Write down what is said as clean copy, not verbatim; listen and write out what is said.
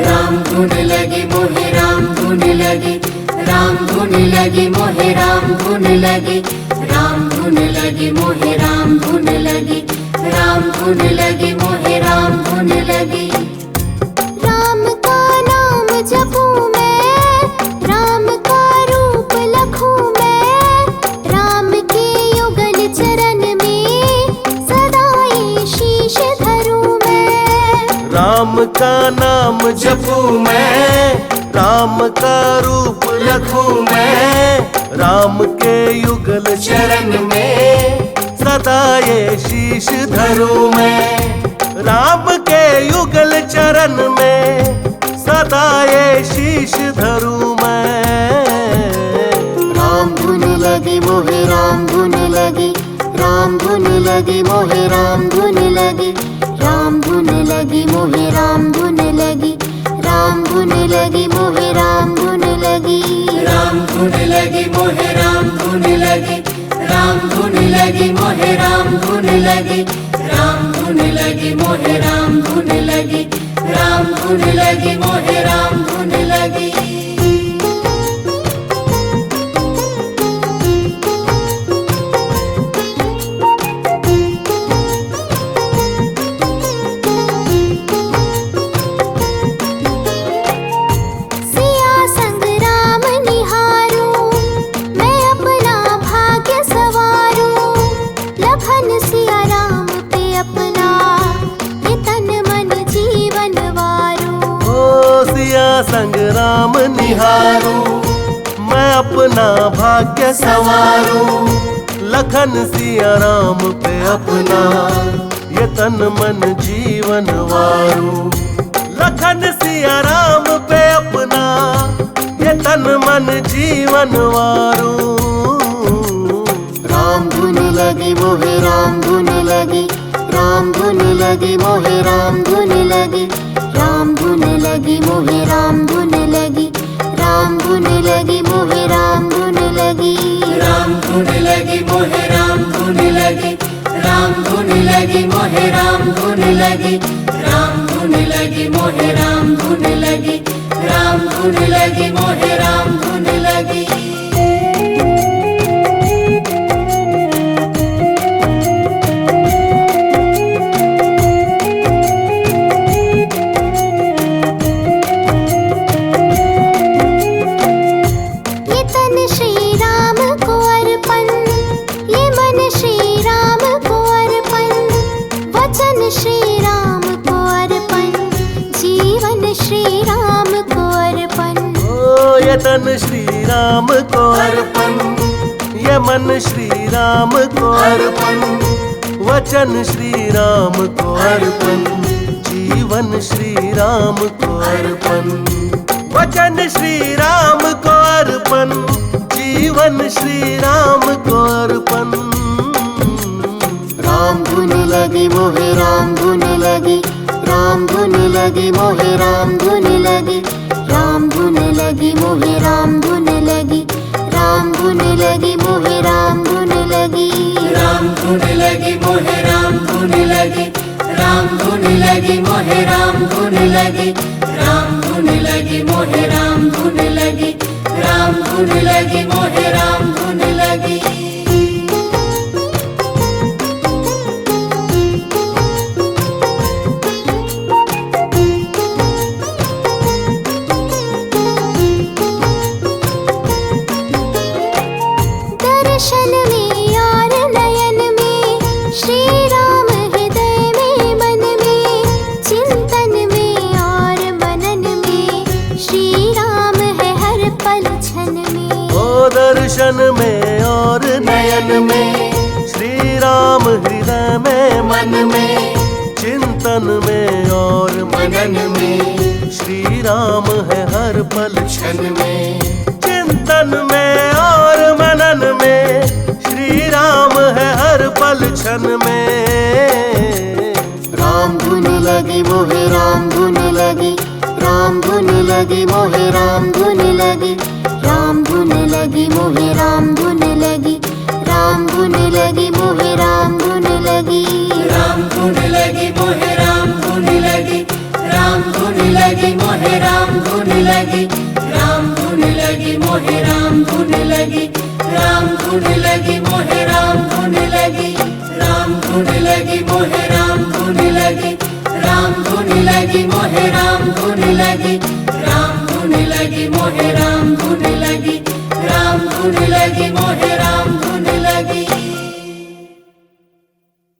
राम धुन लगी मोहे राम धुन लगी, राम धुन लगी मोहे राम धुन लगी, राम धुन लगी मोहे राम धुन लगी। राम का नाम जपूं मैं, राम का रूप लखूं मैं, राम के युगल चरण में सदा ये शीश धरूं मैं। राम का नाम जपूं मैं, राम का रूप लखूं मैं, राम के युगल चरण में सदा ये शीश धरूं मैं। राम के युगल चरण में सदा ये शीश धरूं मैं। राम धुन लगी मोहे राम धुन लगी, राम धुन लगी मोहे राम धुन लगी, राम धुन लगी मोहे राम धुन लगी, राम धुन लगी मोहे राम धुन लगी। राम धुन लगी मोहे राम धुन लगी, राम धुन लगी मोहे राम धुन लगी, राम धुन लगी मोहे राम धुन लगी, राम धुन लगी मोहे राम धुन लगी। संग राम निहारूं, मैं अपना भाग्य संवारूं। लखन सिया राम पे अपना ये तन मन जीवन वारूं। लखन सिया राम पे अपना ये तन मन जीवन वारूं। राम धुन लगी मोहे राम धुन लगी, राम धुन लगी मोहे राम धुन लगी, राम धुन लगी मोहे राम धुन लगी, राम धुन लगी मोहे राम धुन लगी। राम धुन लगी मोहे राम धुन लगी, राम धुन लगी मोहे राम धुन लगी, राम धुन लगी मोहे राम धुन लगी, राम धुन लगी मोहे राम धुन लगी। ये तन श्री राम को अर्पण, ये मन श्री राम को अर्पण, वचन श्री राम को अर्पण, जीवन श्री राम को अर्पण। वचन श्री राम को अर्पण, जीवन श्री राम को अर्पण। राम धुन लगी मोहे राम धुन लगी, राम धुन लगी मोहे राम धुन लगी, राम धुन लगी मोहे राम धुन लगी, राम धुन लगी मोहे राम धुन लगी। राम धुन लगी मोहे राम धुन लगी, राम धुन लगी मोहे राम धुन लगी, राम धुन लगी मोहे राम धुन लगी, राम धुन लगी मोहे राम धुन लगी। दर्शन में और नयन में श्री राम, हृदय में मन में चिंतन में और मनन में श्री राम है हर पल क्षण में। ओ दर्शन में और नयन में श्री राम, हृदय में मन में चिंतन में और मनन में श्री राम है हर पल क्षण में। चिंतन में और मनन में श्री राम है हर पल क्षण में। राम धुन लगी मोहे राम धुन लगी, राम धुन लगी मोहे राम धुन लगी, राम धुन लगी मोहे राम धुन लगी, राम धुन लगी मोहे राम धुन लगी। राम धुन लगी मोहे राम धुन लगी, राम धुन लगी मोहे राम धुन लगी, राम धुन लगी मोहे राम धुन लगी, राम धुन लगी मोहे राम धुन लगी, राम धुन लगी मोहे राम धुन लगी, राम धुन लगी मोहे राम धुन लगी, राम धुन लगी मोहे राम धुन लगी, राम धुन लगी मोहे